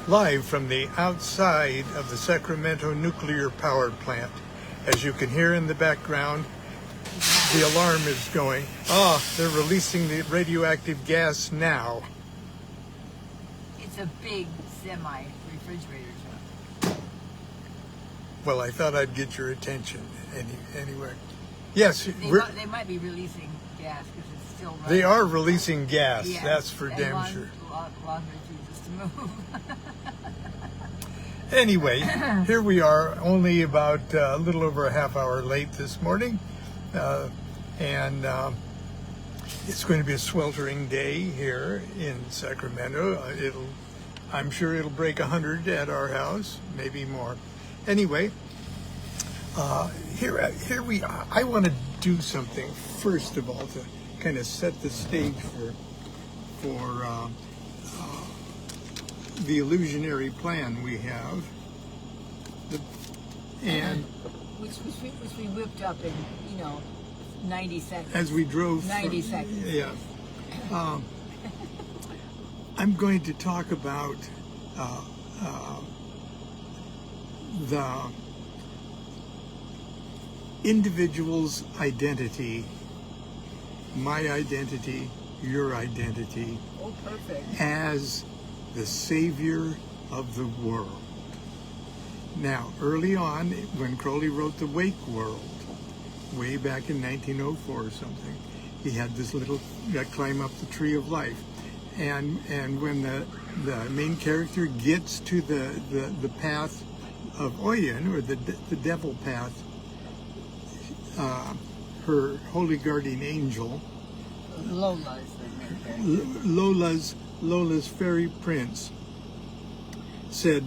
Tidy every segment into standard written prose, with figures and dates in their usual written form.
live from the outside of the Sacramento nuclear power plant. As you can hear in the background, the alarm is going. They're releasing the radioactive gas now. It's a big semi-refrigerator truck. Well, I thought I'd get your attention anyway. Yes, they might be releasing gas because it's still running. They are releasing gas, yes. that's for damn sure. Lon refuses to move. Anyway, here we are, only about a little over a half hour late this morning. And it's going to be a sweltering day here in Sacramento. I'm sure it'll break 100 at our house, maybe more. Anyway, here we are. I want to do something first of all to kind of set the stage for the illusionary plan we have, which we whipped up in 90 seconds. As we drove 90 seconds. Yeah. I'm going to talk about the individual's identity, my identity, your identity, perfect, as the savior of the world. Now, early on, when Crowley wrote The Wake World, way back in 1904 or something, he had this little climb up the tree of life, and when the main character gets to the path of Oyen, or the devil path, her holy guardian angel, Lola is the main character. Lola's fairy prince, said,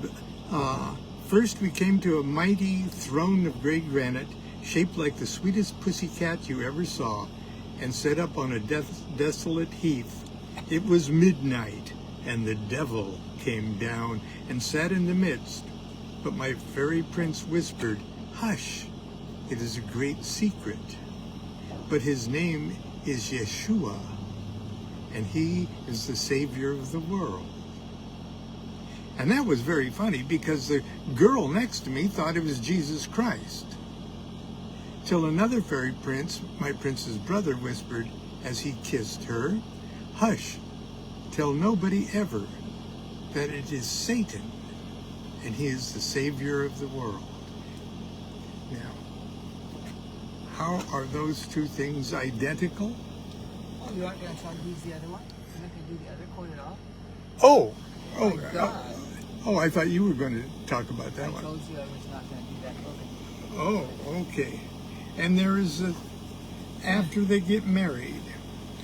first we came to a mighty throne of gray granite, shaped like the sweetest pussycat you ever saw, and set up on a desolate heath. It was midnight, and the devil came down and sat in the midst. But my fairy prince whispered, hush, it is a great secret. But his name is Yeshua, and he is the savior of the world. And that was very funny, because the girl next to me thought it was Jesus Christ. Till another fairy prince, my prince's brother, whispered as he kissed her, hush, tell nobody ever that it is Satan, and he is the savior of the world. Now, how are those two things identical? Oh, you aren't going to try to use the other one? You're not going to do the other quote at all? Oh my God. I thought you were going to talk about that one. I told you I was not going to do that quote. Oh, okay. And there is after they get married.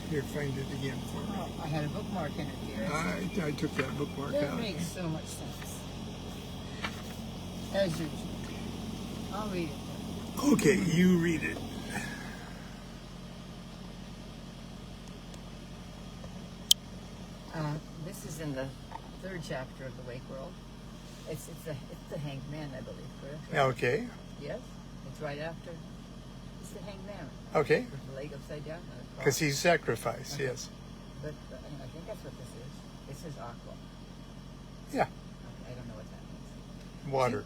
Here, find it again for me. Oh, I had a bookmark in it here. I took that bookmark That out. makes so much sense. As usual. I'll read it. Okay, you read it. This is in the third chapter of the Wake World. It's the Hanged Man, I believe, correct? Okay. Yes, it's right after. It's the Hanged Man. Okay. With the leg upside down. Because he's sacrificed, yes. But I think that's what this is. This is aqua. Yeah. I don't know what that means. Water.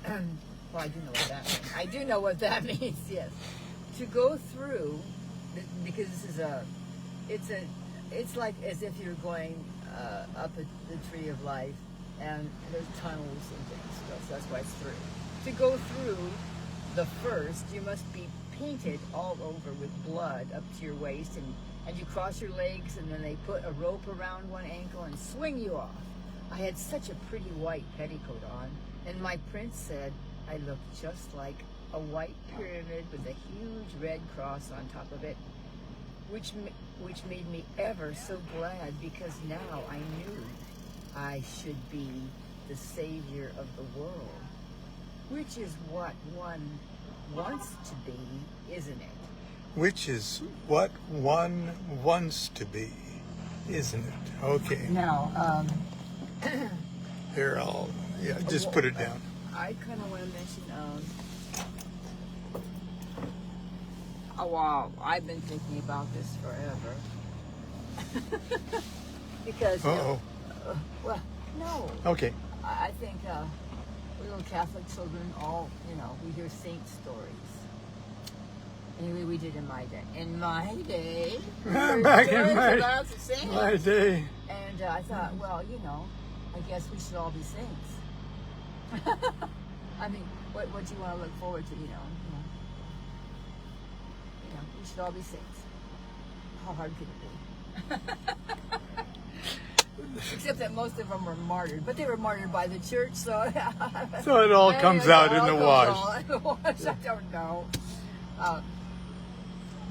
Well, I do know what that means. I do know what that means, yes. To go through, because this is it's like as if you're going up the tree of life, and there's tunnels and things, so that's why it's through. To go through the first, you must be painted all over with blood up to your waist, and you cross your legs, and then they put a rope around one ankle and swing you off. I had such a pretty white petticoat on, and my prince said I looked just like a white pyramid with a huge red cross on top of it, which made me ever so glad, because now I knew I should be the savior of the world, which is what one wants to be, isn't it? Which is what one wants to be, isn't it? Okay. Now, Here, just put it down. I kind of want to mention, wow, I've been thinking about this forever. Because, Uh-oh. well, no. Okay. I think little Catholic children all, we hear saint stories. Anyway, we did in my day. In my day. Back in my day. And I thought, well, I guess we should all be saints. I mean, what do you want to look forward to, we should all be saints. How hard could it be? Except that most of them were martyred, but they were martyred by the church, so so it all comes out in the wash. I don't know.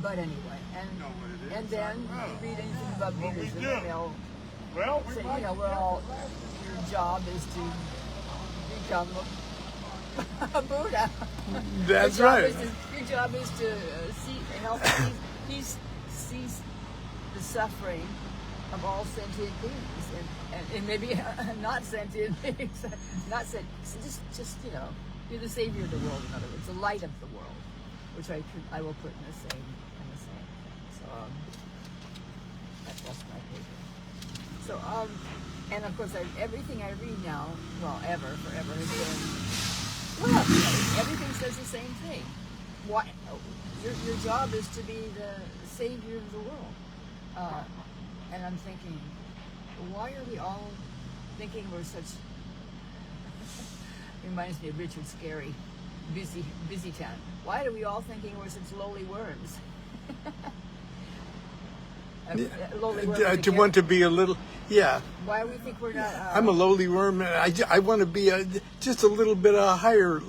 But anyway, and then you read anything about Buddhism, Well, say, we're all, your job is to become a Buddha. That's right. Your job is to cease the suffering of all sentient beings, and maybe not sentient beings, just you're the savior of the world. In other words, the light of the world, which I will put in the same thing. So that's my paper. So and of course everything I read now, forever has been, everything says the same thing. Why your job is to be the savior of the world. And I'm thinking, why are we all thinking we're such? Reminds me of Richard Scarry, Busy Town. Why are we all thinking we're such lowly worms? To want to be a little, yeah. Why do we think we're not? I'm a lowly worm. I want to be just a little bit a higher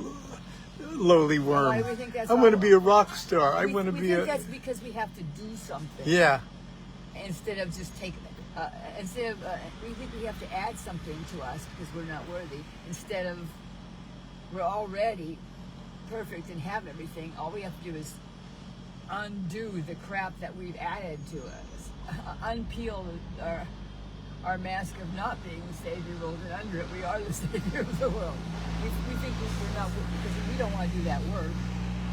lowly worm. Why do we think that's I want to be a rock star. I want to be a. That's because we have to do something. Yeah. Instead of just taking, we think we have to add something to us because we're not worthy. Instead of, we're already perfect and have everything. All we have to do is undo the crap that we've added to us, unpeel our mask of not being the savior of the world, and under it we are the savior of the world. We think we're not, because we don't want to do that work.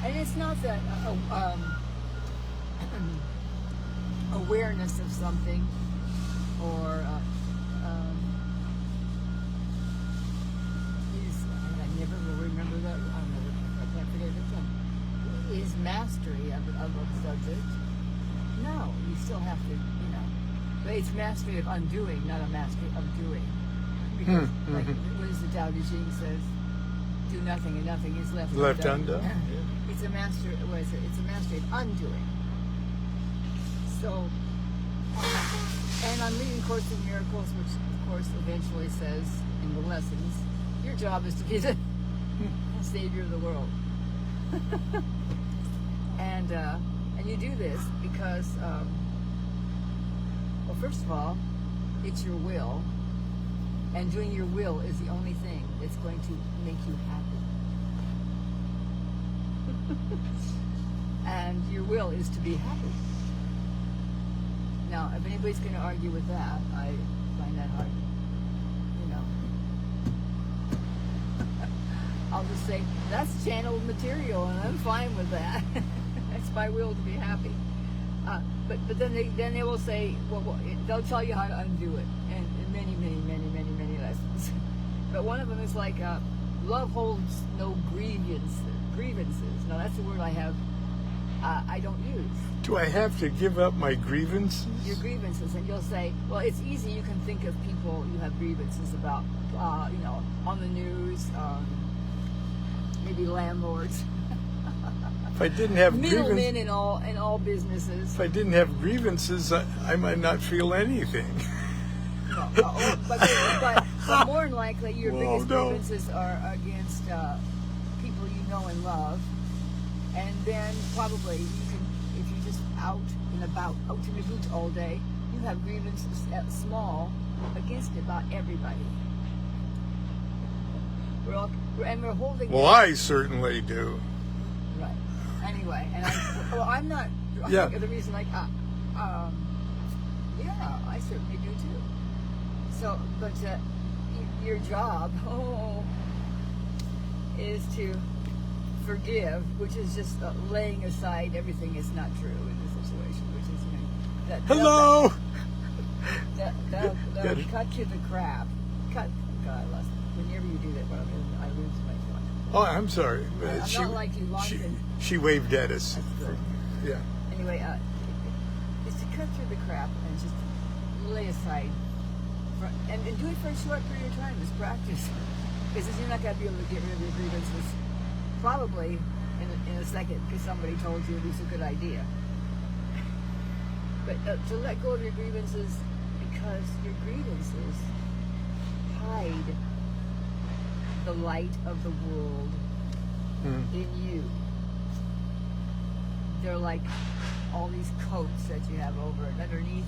And it's not that awareness of something, or I never will remember that. I can't forget the time. Is mastery of a subject? No, you still have to, but it's mastery of undoing, not a mastery of doing. Because, what does the Tao Te Ching says? Do nothing, and nothing is left undone. Yeah. It's a mastery. What is it? It's a mastery of undoing. So, and I'm reading Course in Miracles, which of course eventually says in the lessons, your job is to be the savior of the world. And you do this because, well, first of all, it's your will, and doing your will is the only thing that's going to make you happy. And your will is to be happy. Now, if anybody's going to argue with that, I find that hard. I'll just say, that's channeled material, and I'm fine with that. That's my will to be happy. But then they will say, well, they'll tell you how to undo it, and many lessons. But one of them is like, love holds no grievances. Now, that's a word I don't use. Do I have to give up my grievances? Your grievances, and you'll say, well, it's easy. You can think of people you have grievances about, on the news, maybe landlords. If I didn't have middlemen in all businesses. If I didn't have grievances, I might not feel anything. No, but more than likely, your biggest grievances are against people you know and love, and then probably you can, if you're just out in the boot all day, you have grievances small against about everybody. We're holding. Well, I certainly do. Right. Anyway, and I'm not. Yeah. The reason, yeah, I certainly do too. So, but your job, is to forgive, which is just laying aside everything that's not true in the situation, which is that. That'll cut you the crap. God, when do that, but I lose my thought. Oh, I'm sorry. I'm not like you, Lon. She waved at us. That's good. Yeah. Anyway, it's to cut through the crap and just lay aside, and do it for a short period of time. Just practice, because you're not going to be able to get rid of your grievances probably in a second because somebody told you it was a good idea. But to let go of your grievances, because your grievances hide the light of the world in you. They're like all these coats that you have over, and underneath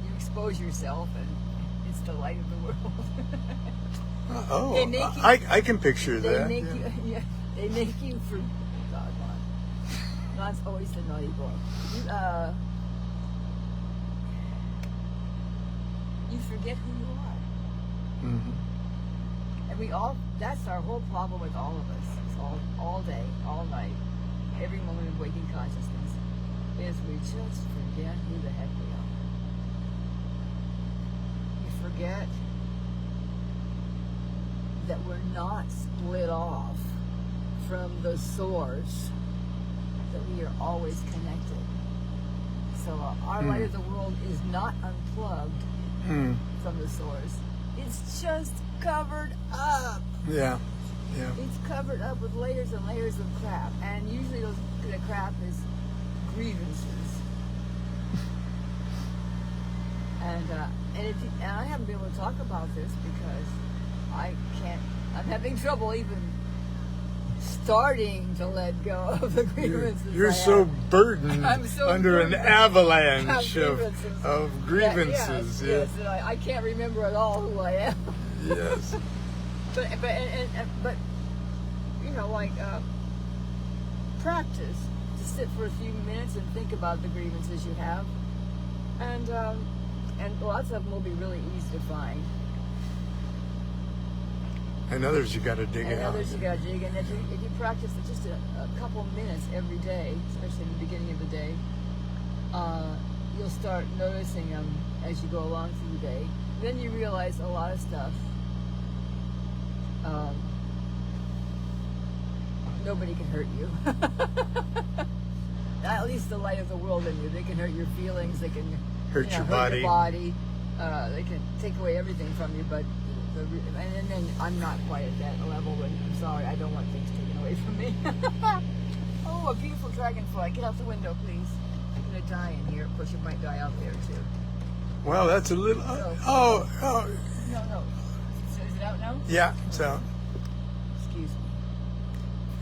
you expose yourself, and it's the light of the world. I can picture that. They make you for God, Lon's always the naughty boy. You forget who you are. Mm-hmm. And we all, that's our whole problem with all of us. It's all day, all night, every moment of waking consciousness, is we just forget who the heck we are. You forget that we're not split off from the source, that we are always connected. So our light of the world is not unplugged from the source. It's just covered up. Yeah. It's covered up with layers and layers of crap, and usually the crap is grievances. And I haven't been able to talk about this because I'm having trouble even starting to let go of the grievances. You're so burdened under an avalanche of grievances. Yes, and I can't remember at all who I am. Yes. But you know, like practice to sit for a few minutes and think about the grievances you have, and lots of them will be really easy to find. And others you got to dig out. And others you got to dig. And if you practice for just a couple minutes every day, especially in the beginning of the day, you'll start noticing them as you go along through the day. Then you realize a lot of stuff. Nobody can hurt you. At least the light of the world in you. They can hurt your feelings. They can hurt your body. They can take away everything from you. But and then I'm not quite at that level. But I'm sorry. I don't want things taken away from me. Oh, a beautiful dragonfly! Get out the window, please. I'm gonna die in here. Of course, you might die out there too. Well, that's a little. No. So is it out now? Yeah, it's out. Excuse me.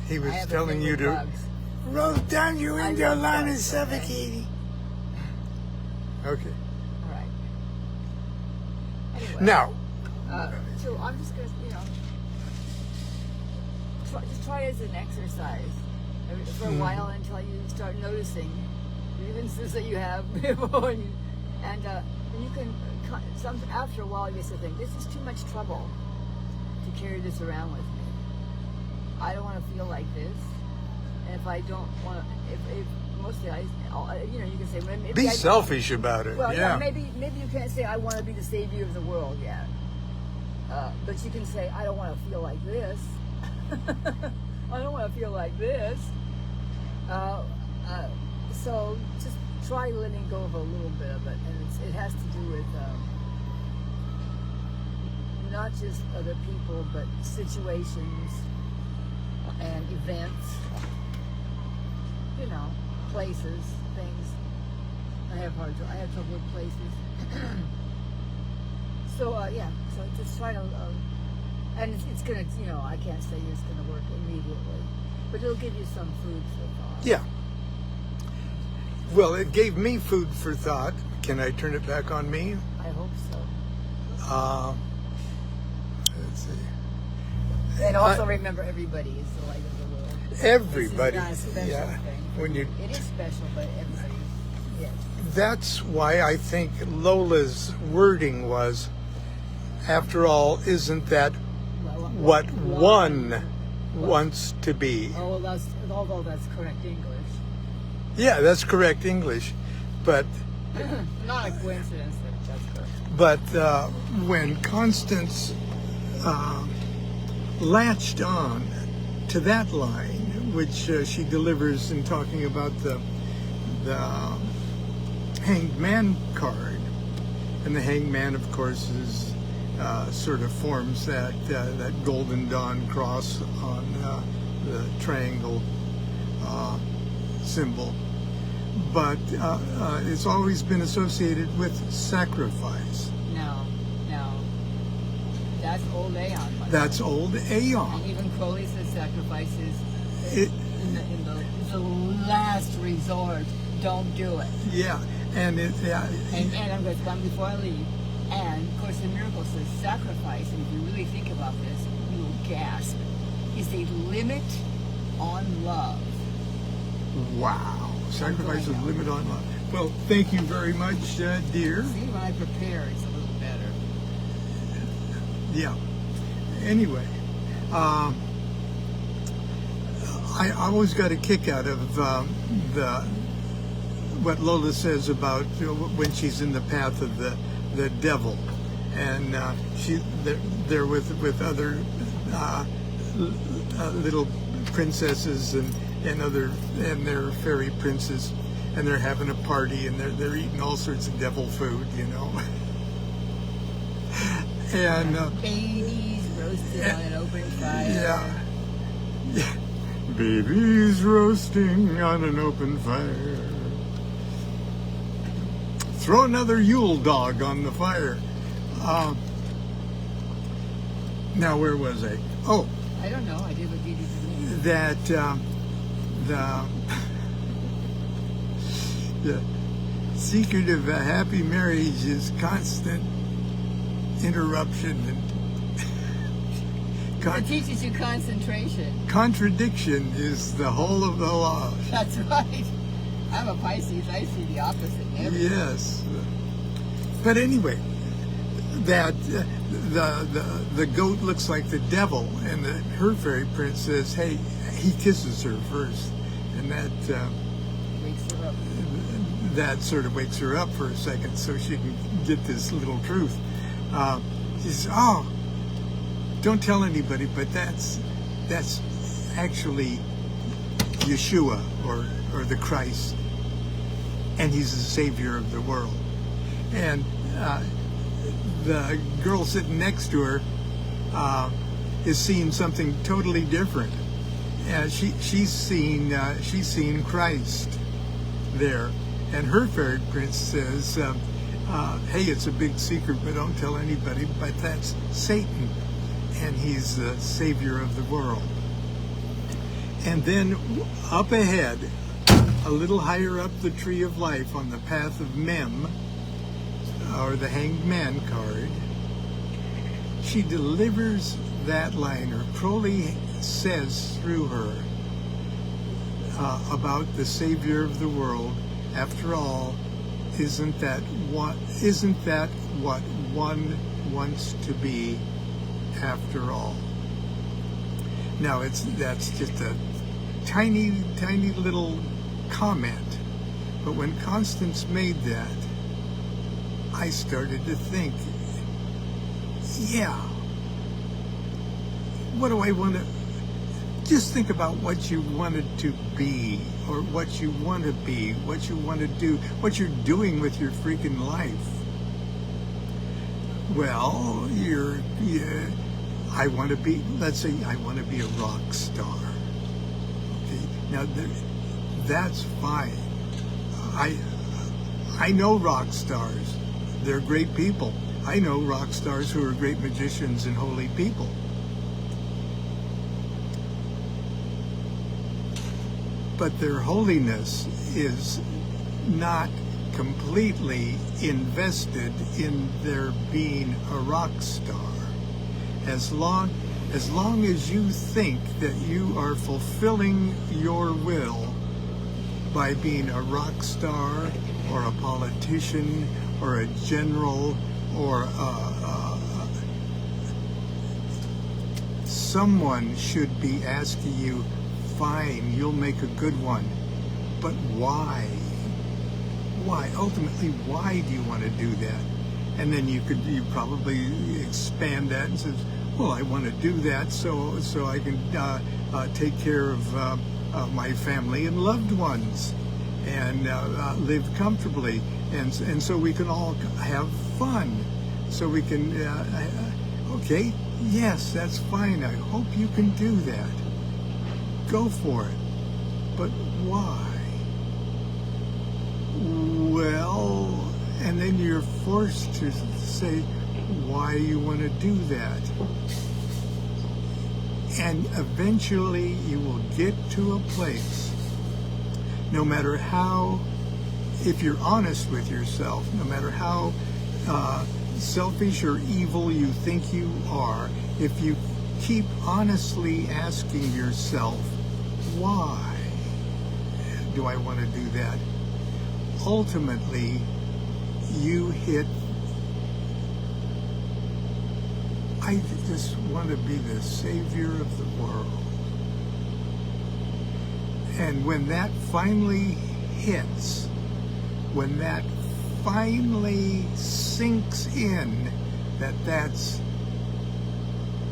He was telling you to roll down your window line and suffocating. Okay. All right. Anyway. Now. So I'm just gonna, try it as an exercise for a while until you start noticing grievances that you have, and you can. After a while, you just think, this is too much trouble to carry this around with me. I don't want to feel like this. And if I don't want to, if mostly you can say, well, maybe be selfish about it. Well, yeah. Maybe you can't say, I want to be the savior of the world yet. But you can say, I don't want to feel like this. I don't want to feel like this. So just try letting go of a little bit of it, and it has to do with not just other people, but situations and events. Places, things. I have trouble with places. So just try to, and it's gonna, I can't say it's gonna work immediately, but it'll give you some food for thought. Yeah. Well, it gave me food for thought. Can I turn it back on me? I hope so. Let's see. And also remember, everybody is the light of the world. Everybody. This is not a special thing. It is special, but everybody. Yes. That's why I think Lola's wording was, after all, isn't that what one wants to be? Although that's correct English. Yeah, that's correct English, but not a coincidence that that's correct. But when Constance latched on to that line, which she delivers in talking about the Hanged Man card. And the Hanged Man, of course, is sort of forms that Golden Dawn cross on the triangle symbol. But it's always been associated with sacrifice. No. That's old Aeon. That's old Aeon. And even Crowley says sacrifice is in the last resort. Don't do it. Yeah, and it. And I'm going to one before I leave. And of course, the miracle says sacrifice. And if you really think about this, you will gasp. Is a limit on love. Wow, sacrifice is a limit on love. Well, thank you very much, dear. See, when I prepare, it's a little better. Yeah. Anyway, I always got a kick out of what Lola says about when she's in the path of the devil, and they're with other little princesses and their fairy princes, and they're having a party, and they're eating all sorts of devil food, you know. And babies roasted on an open fire. Yeah. Babies roasting on an open fire. Throw another Yule dog on the fire. Now, where was I? Oh. I don't know. I did what you did to me. That the secret of a happy marriage is constant interruption and It teaches you concentration. Contradiction is the whole of the law. That's right. I'm a Pisces. I see the opposite in everything. Yes. But anyway, that the goat looks like the devil, and her fairy prince says, hey, he kisses her first, and that Wakes her up. That sort of wakes her up for a second so she can get this little truth. She says, oh, don't tell anybody, but that's actually Yeshua or the Christ, and he's the savior of the world. And the girl sitting next to her is seeing something totally different. She's seen Christ there, and her fairy prince says, hey, it's a big secret, but don't tell anybody, but that's Satan, and he's the savior of the world. And then up ahead, a little higher up the tree of life on the path of Mem, or the Hanged Man card, she delivers that line, or Crowley says through her, about the savior of the world. After all, isn't that what one wants to be after all? Now that's just a tiny little comment, but when Constance made that, I started to think, yeah, what do I want to, just think about what you wanted to be, or what you want to be, what you want to do, what you're doing with your freaking life. Well, I want to be, let's say I want to be a rock star. Okay, now that's fine. I know rock stars. They're great people. I know rock stars who are great magicians and holy people. But their holiness is not completely invested in their being a rock star. As long as you think that you are fulfilling your will by being a rock star or a politician or a general or someone should be asking you, fine, you'll make a good one, but why? Why? Ultimately, why do you want to do that? And then you probably expand that and says, Well, I want to do that so I can take care of my family and loved ones, and live comfortably, and so we can all have fun, so we can. Okay, yes, that's fine. I hope you can do that. Go for it. But why? Well, and then you're forced to say why you want to do that. And eventually you will get to a place, no matter how, if you're honest with yourself, no matter how selfish or evil you think you are, if you keep honestly asking yourself, why do I want to do that? Ultimately, you hit, I just want to be the savior of the world. And when that finally hits, when that finally sinks in, that that's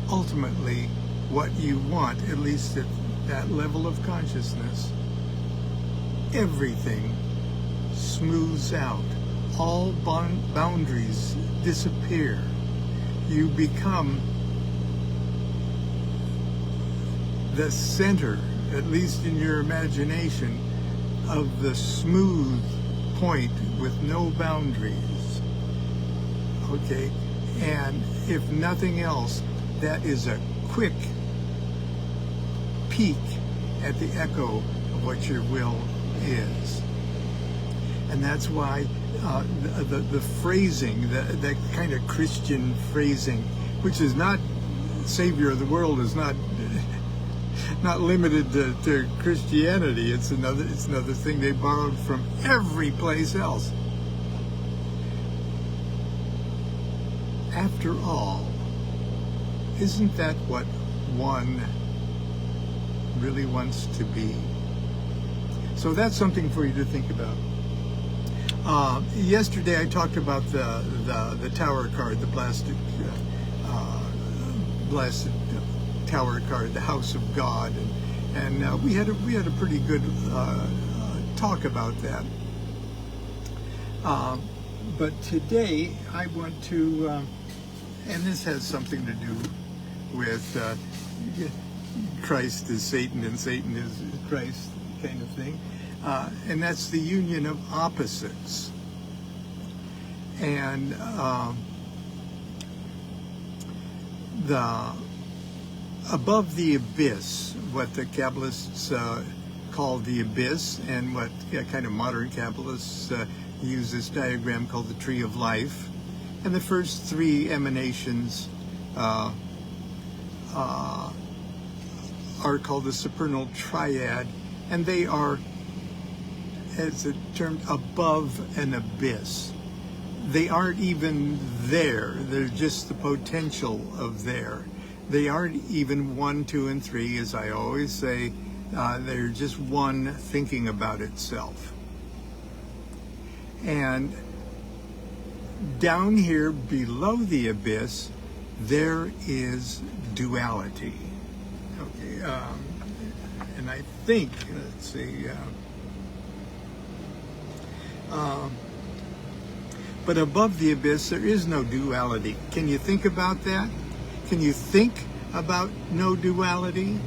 ultimately what you want, at least at that level of consciousness, everything smooths out. All boundaries disappear. You become the center, at least in your imagination, of the smooth point with no boundaries. Okay? And if nothing else, that is a quick peek at the echo of what your will is. And that's why the phrasing, that kind of Christian phrasing, which is not savior of the world, is not limited to Christianity. It's another thing they borrowed from every place else. After all, isn't that what one really wants to be? So that's something for you to think about. Yesterday I talked about the tower card, the blasted tower card, the house of God, and we had a pretty good talk about that. But today I want to, and this has something to do with Christ is Satan and Satan is Christ kind of thing. And that's the union of opposites. And above the abyss, what the Kabbalists call the abyss, and what kind of modern Kabbalists use this diagram called the tree of life. And the first three emanations are called the supernal triad, and they are, as it termed, above an abyss. They aren't even there. They're just the potential of there. They aren't even 1, 2, and 3, as I always say. They're just one thinking about itself. And down here below the abyss, there is duality. Okay, and I think, let's see, but above the abyss, there is no duality. Can you think about that? Can you think about no duality?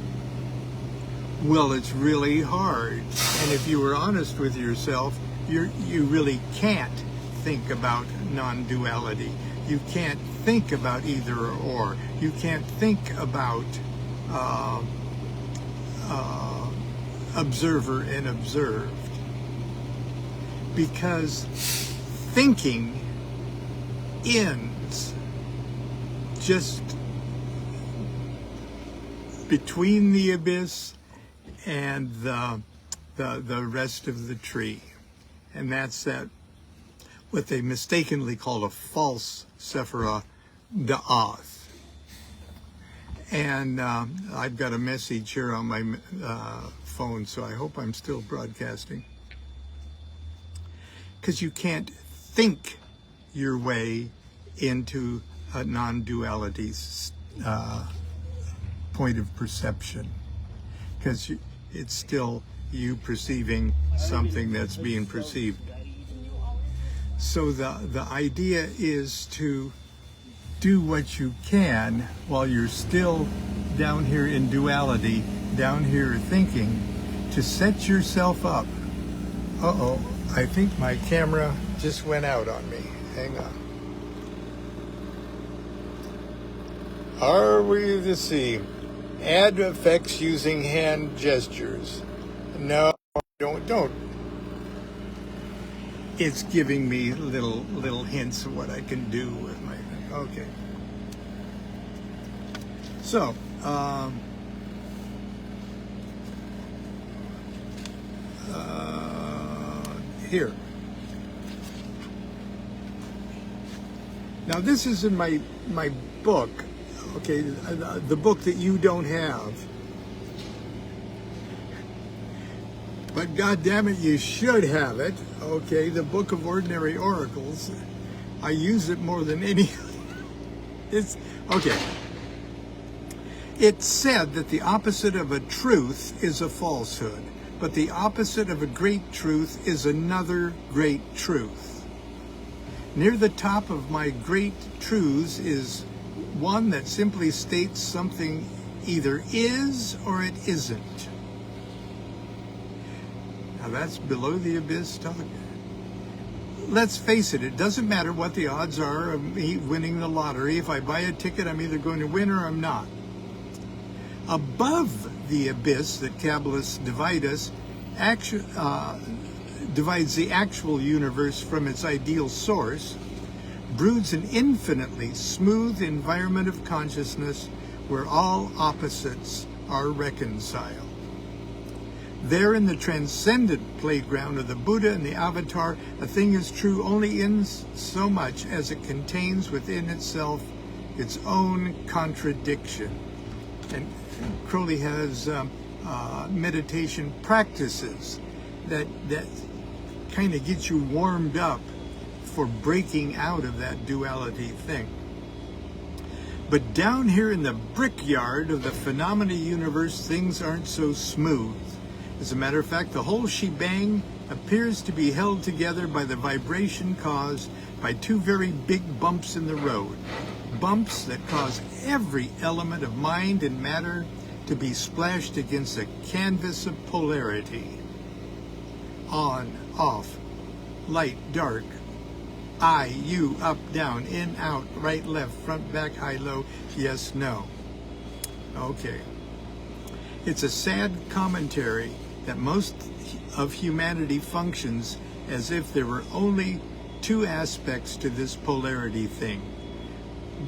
Well, it's really hard. And if you were honest with yourself, you really can't think about non-duality. You can't think about either or. You can't think about observer and observed. Because thinking ends just between the abyss and the rest of the tree. And that's what they mistakenly call a false Sephirah Da'ath. And I've got a message here on my phone, so I hope I'm still broadcasting. Because you can't think your way into a non-duality point of perception, because it's still you perceiving something that's being perceived. So the idea is to do what you can while you're still down here in duality, down here thinking, to set yourself up. Uh-oh, I think my camera just went out on me. Hang on. Are we to see? Add effects using hand gestures. No, don't. It's giving me little hints of what I can do with my thing. Okay. So, here. Now this is in my book, okay, the book that you don't have. But God damn it, you should have it, okay, the Book of Ordinary Oracles. I use it more than any. It's okay. It's said that the opposite of a truth is a falsehood, but the opposite of a great truth is another great truth. Near the top of my great truths is one that simply states something either is or it isn't. Now that's below the abyss talk. Let's face it, it doesn't matter what the odds are of me winning the lottery. If I buy a ticket, I'm either going to win or I'm not. Above the abyss that Kabbalists divides the actual universe from its ideal source, broods an infinitely smooth environment of consciousness where all opposites are reconciled. There in the transcendent playground of the Buddha and the Avatar, a thing is true only in so much as it contains within itself its own contradiction. And Crowley has meditation practices that kind of get you warmed up for breaking out of that duality thing. But down here in the brickyard of the phenomena universe, things aren't so smooth. As a matter of fact, the whole shebang appears to be held together by the vibration caused by two very big bumps in the road. Bumps that cause every element of mind and matter to be splashed against a canvas of polarity. On, off, light, dark, I, you, up, down, in, out, right, left, front, back, high, low, yes, no. Okay. It's a sad commentary that most of humanity functions as if there were only two aspects to this polarity thing.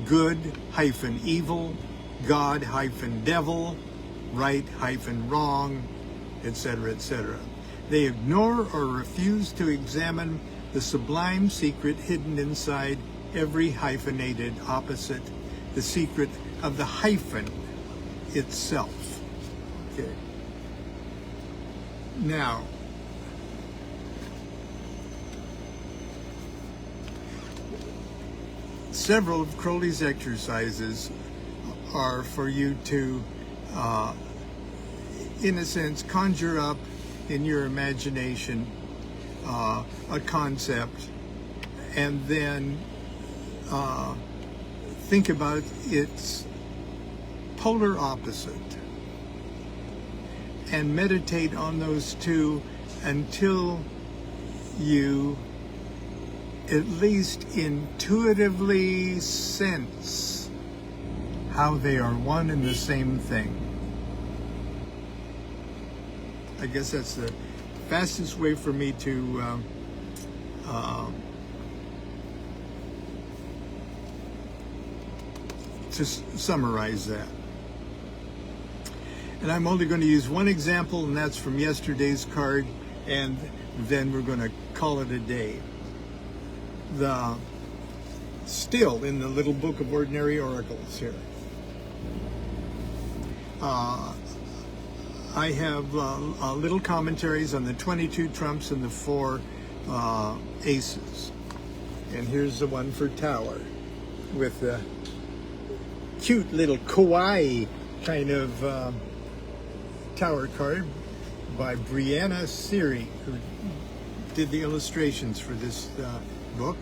Good-evil, God-devil, right-wrong, etc., etc. They ignore or refuse to examine the sublime secret hidden inside every hyphenated opposite, the secret of the hyphen itself. Okay. Now, several of Crowley's exercises are for you to, in a sense, conjure up in your imagination a concept, and then think about its polar opposite, and meditate on those two until you at least intuitively sense how they are one and the same thing. I guess that's the fastest way for me to summarize that. And I'm only going to use one example, and that's from yesterday's card, and then we're going to call it a day. Still in the little book of Ordinary Oracles here, I have little commentaries on the 22 trumps and the 4 aces. And here's the one for Tower with the cute little kawaii kind of tower card by Brianna Siri, who did the illustrations for this book.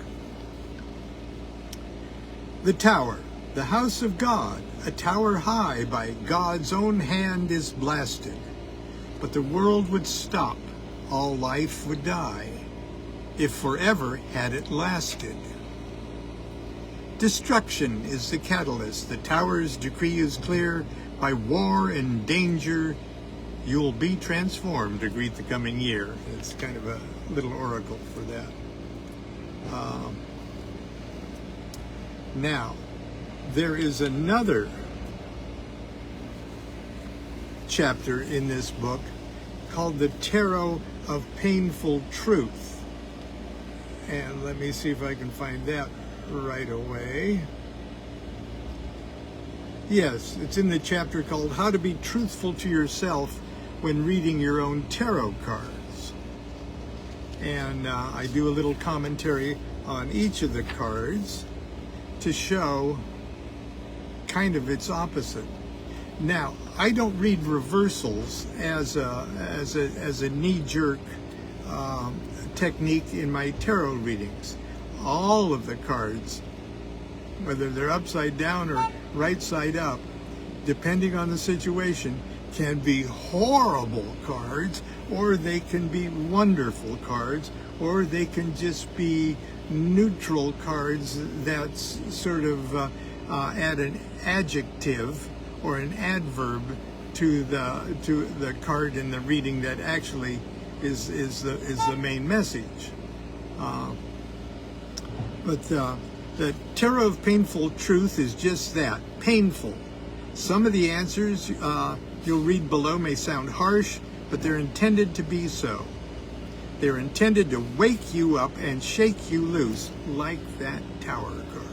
The Tower, the house of God, a tower high by God's own hand is blasted. But the world would stop, all life would die, if forever had it lasted. Destruction is the catalyst, the tower's decree is clear, by war and danger you'll be transformed to greet the coming year. It's kind of a little oracle for that. Now, there is another chapter in this book called The Tarot of Painful Truth. And let me see if I can find that right away. Yes, it's in the chapter called How to Be Truthful to Yourself When Reading Your Own Tarot Cards. And I do a little commentary on each of the cards to show kind of its opposite. Now, I don't read reversals as a knee-jerk technique in my tarot readings. All of the cards, whether they're upside down or right side up, depending on the situation, can be horrible cards, or they can be wonderful cards, or they can just be neutral cards that sort of add an adjective or an adverb to the card in the reading that actually is the main message. But the Tarot of Painful Truth is just that, painful. Some of the answers you'll read below may sound harsh, but they're intended to be so. They're intended to wake you up and shake you loose, like that Tower card.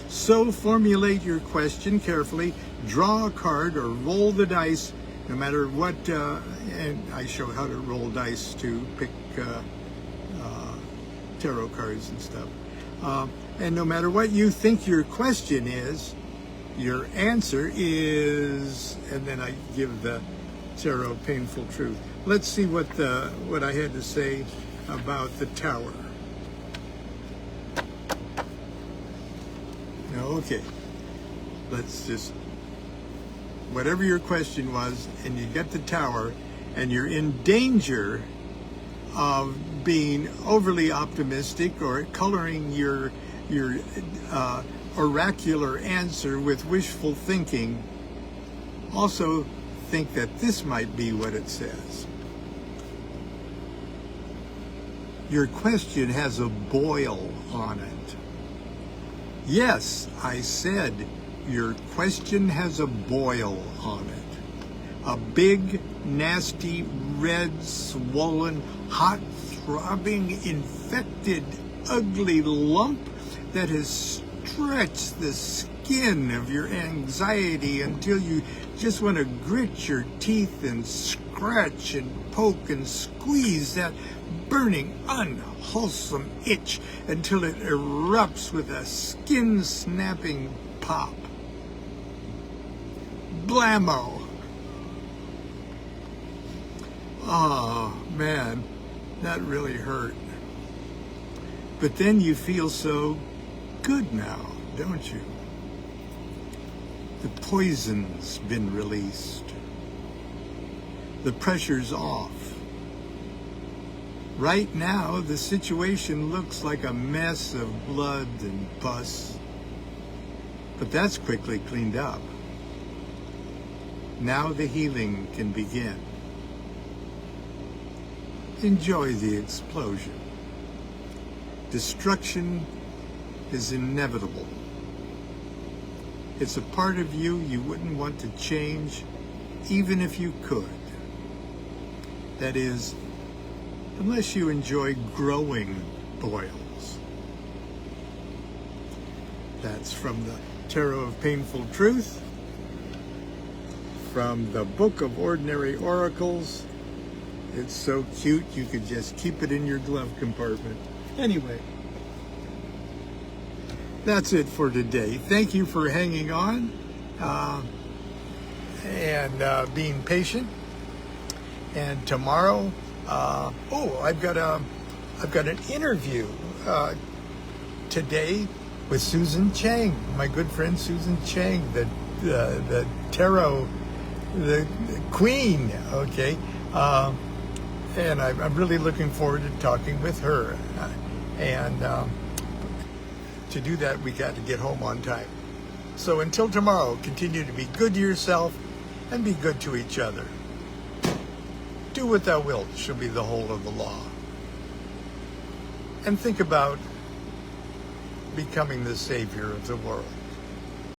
So formulate your question carefully, draw a card or roll the dice, no matter what, and I show how to roll dice to pick tarot cards and stuff. And no matter what you think your question is, your answer is, and then I give the Tarot Painful Truth. Let's see what I had to say about the Tower. Okay, let's just, whatever your question was, and you get the Tower, and you're in danger of being overly optimistic or coloring your oracular answer with wishful thinking, also think that this might be what it says. Your question has a boil on it. Yes, I said your question has a boil on it. A big, nasty, red, swollen, hot, throbbing, infected, ugly lump that has stretched the skin of your anxiety until you just want to grit your teeth and scratch and poke and squeeze that burning, unwholesome itch until it erupts with a skin-snapping pop. Blammo! Oh, man, that really hurt. But then you feel so good now, don't you? The poison's been released. The pressure's off. Right now, the situation looks like a mess of blood and pus, but that's quickly cleaned up. Now the healing can begin. Enjoy the explosion. Destruction is inevitable. It's a part of you you wouldn't want to change, even if you could. That is, unless you enjoy growing boils. That's from the Tarot of Painful Truth, from the Book of Ordinary Oracles. It's so cute you could just keep it in your glove compartment. Anyway, that's it for today. Thank you for hanging on and being patient. And tomorrow, I've got an interview today with Susan Chang, my good friend Susan Chang, the tarot, the queen. Okay, and I'm really looking forward to talking with her. And to do that, we got to get home on time. So until tomorrow, continue to be good to yourself and be good to each other. Do what thou wilt shall be the whole of the law. And think about becoming the savior of the world.